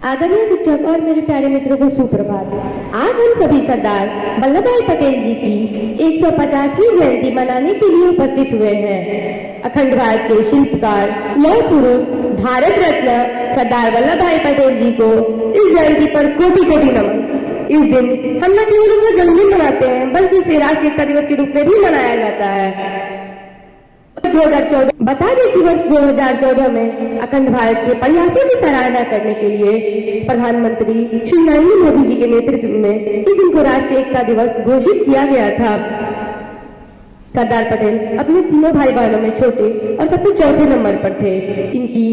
आदरणीय शिक्षक और मेरे प्यारे मित्रों को सुप्रभात। आज हम सभी सरदार वल्लभ भाई पटेल जी की 150वीं जयंती मनाने के लिए उपस्थित हुए हैं। अखंड भारत के शिल्पकार, लौह पुरुष, भारत रत्न सरदार वल्लभ भाई पटेल जी को इस जयंती पर कोटि कोटि नमन। इस दिन हम न केवल उनका जन्मदिन मनाते हैं बल्कि इसे राष्ट्रीय एकता दिवस के रूप में भी मनाया जाता है। 2014 बता दें कि वर्ष 2014 में अखंड भारत के प्रयासों की सराहना करने के लिए प्रधानमंत्री श्री नरेंद्र मोदी जी के नेतृत्व में इस दिन को राष्ट्रीय एकता दिवस घोषित किया गया था। सरदार पटेल अपने तीनों भाई बहनों में छोटे और सबसे चौथे नंबर पर थे। इनकी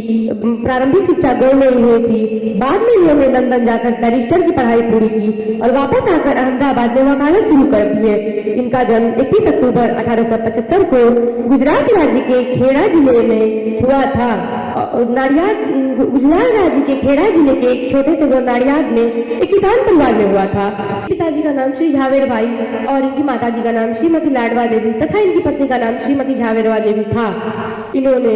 प्रारंभिक शिक्षा गौ में ही हुई थी। बाद में इन्होंने लंदन जाकर बैरिस्टर की पढ़ाई पूरी की और वापस आकर अहमदाबाद में वकालत शुरू कर दिए। इनका जन्म 31 अक्टूबर 1875 को गुजरात राज्य के खेड़ा जिले में हुआ था। गुजरात राज्य के खेड़ा जिले के एक छोटे से नाड़ियाद में एक किसान परिवार में हुआ था। पिताजी का नाम श्री झावेर भाई और इनकी माताजी का नाम श्रीमती लाडवा देवी तथा इनकी पत्नी का नाम श्रीमती झावेरवा देवी था। इन्होंने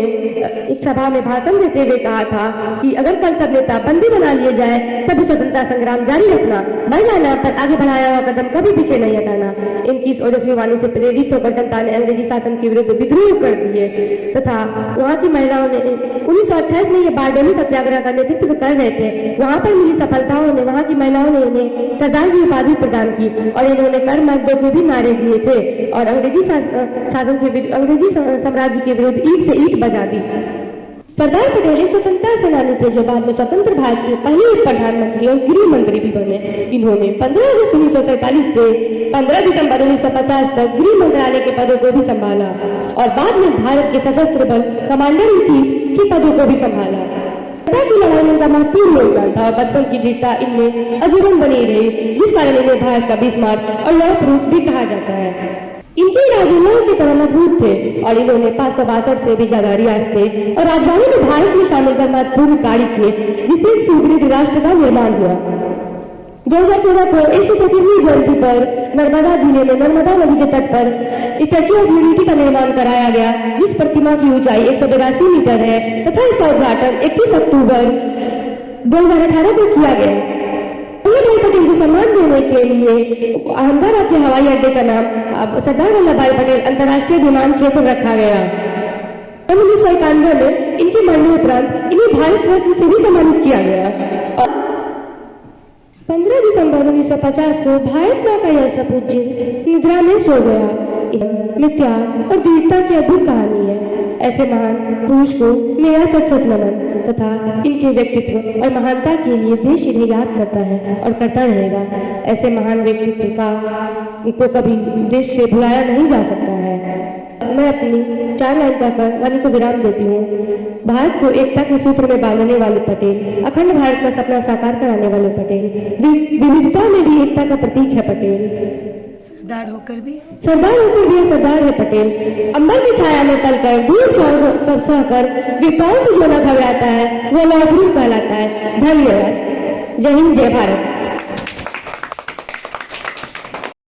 एक सभा में भाषण देते हुए कहा था कि अगर कल सब नेता बंदी बना लिए जाए तब स्वतंत्रता संग्राम जारी रखना, मर जाना पर आगे बढ़ाया हुआ कदम कभी पीछे नहीं हटाना। इनकी इस ओजस्वी वाणी से प्रेरित होकर जनता ने अंग्रेजी शासन के विरुद्ध विद्रोह कर दिए तथा वहाँ की महिलाओं ने 1928 में ये बारडोली सत्याग्रह का नेतृत्व कर रहे थे। वहाँ पर मिली सफलताओं ने वहाँ की महिलाओं ने इन्हें सरदार की उपाधि प्रदान की और इन्होंने कर मर्दों के भी नारे दिए थे और अंग्रेजी साम्राज्य के विरुद्ध ईंट से ईंट बजा दी। सरदार पटेल एक स्वतंत्रता सेनानी थे जो बाद में स्वतंत्र भारत के पहले प्रधानमंत्री और गृह मंत्री भी बने। इन्होंने 15 अगस्त 1947 से 15 दिसंबर 1950 तक गृह मंत्रालय के पदों को भी संभाला और बाद में भारत के सशस्त्र बल कमांडर इन चीफ के पदों को भी संभाला। की लड़ाई में उनका महत्वपूर्ण योगदान था और बचपन की दृढ़ता इनमें आजीवन बनी रही, जिस कारण इन्हें भारत का बिस्मार्क और लौह पुरुष भी कहा जाता है। इनके इरादे लोगों की तरह मजबूत थे और इन्होंने 562 से भी ज्यादा रियासतें और राजधानी को भारत में शामिल कर महत्वपूर्ण कार्य किए, जिससे एक सुदृढ़ राष्ट्र का निर्माण हुआ। 2014 को 137वीं जयंती पर नर्मदा जिले में नर्मदा नदी के तट पर स्टैच्यू ऑफ यूनिटी का निर्माण कराया गया, जिस प्रतिमा की ऊंचाई 182 मीटर है तथा इसका उद्घाटन 31 अक्टूबर 2018 को किया गया। वल्लभ भाई पटेल को सम्मान देने के लिए अहमदाबाद के हवाई अड्डे का नाम सरदार वल्लभ भाई पटेल अंतर्राष्ट्रीय विमान क्षेत्र रखा गया। 1991 में इनके मरने उपरांत इन्हें भारत रत्न से भी सम्मानित किया गया। 15 दिसंबर 1950 को भारत मां का यह सपूत निद्रा में सो गया। में त्याग और दृढ़ता की अद्भुत कहानी है। ऐसे महान पुरुष को मेरा सच नमन तथा इनके व्यक्तित्व और महानता के लिए देश इन्हें याद करता है और करता रहेगा। ऐसे महान व्यक्तित्व को कभी देश से भुलाया नहीं जा सकता है। मैं अपनी 4 लाइन कहकर वाणी को विराम देती हूँ। भारत को एकता के सूत्र में बांधने वाले पटेल, अखंड भारत का सपना साकार कराने वाले पटेल, विविधता में भी एकता का प्रतीक है पटेल। सरदार होकर भी सरदार है पटेल। अंबर की छाया में तलकर दूर सब सहकर विपदाओं से जो न घबराता है वो लौह पुरुष कहलाता है। धन्यवाद। जय हिंद, जय भारत।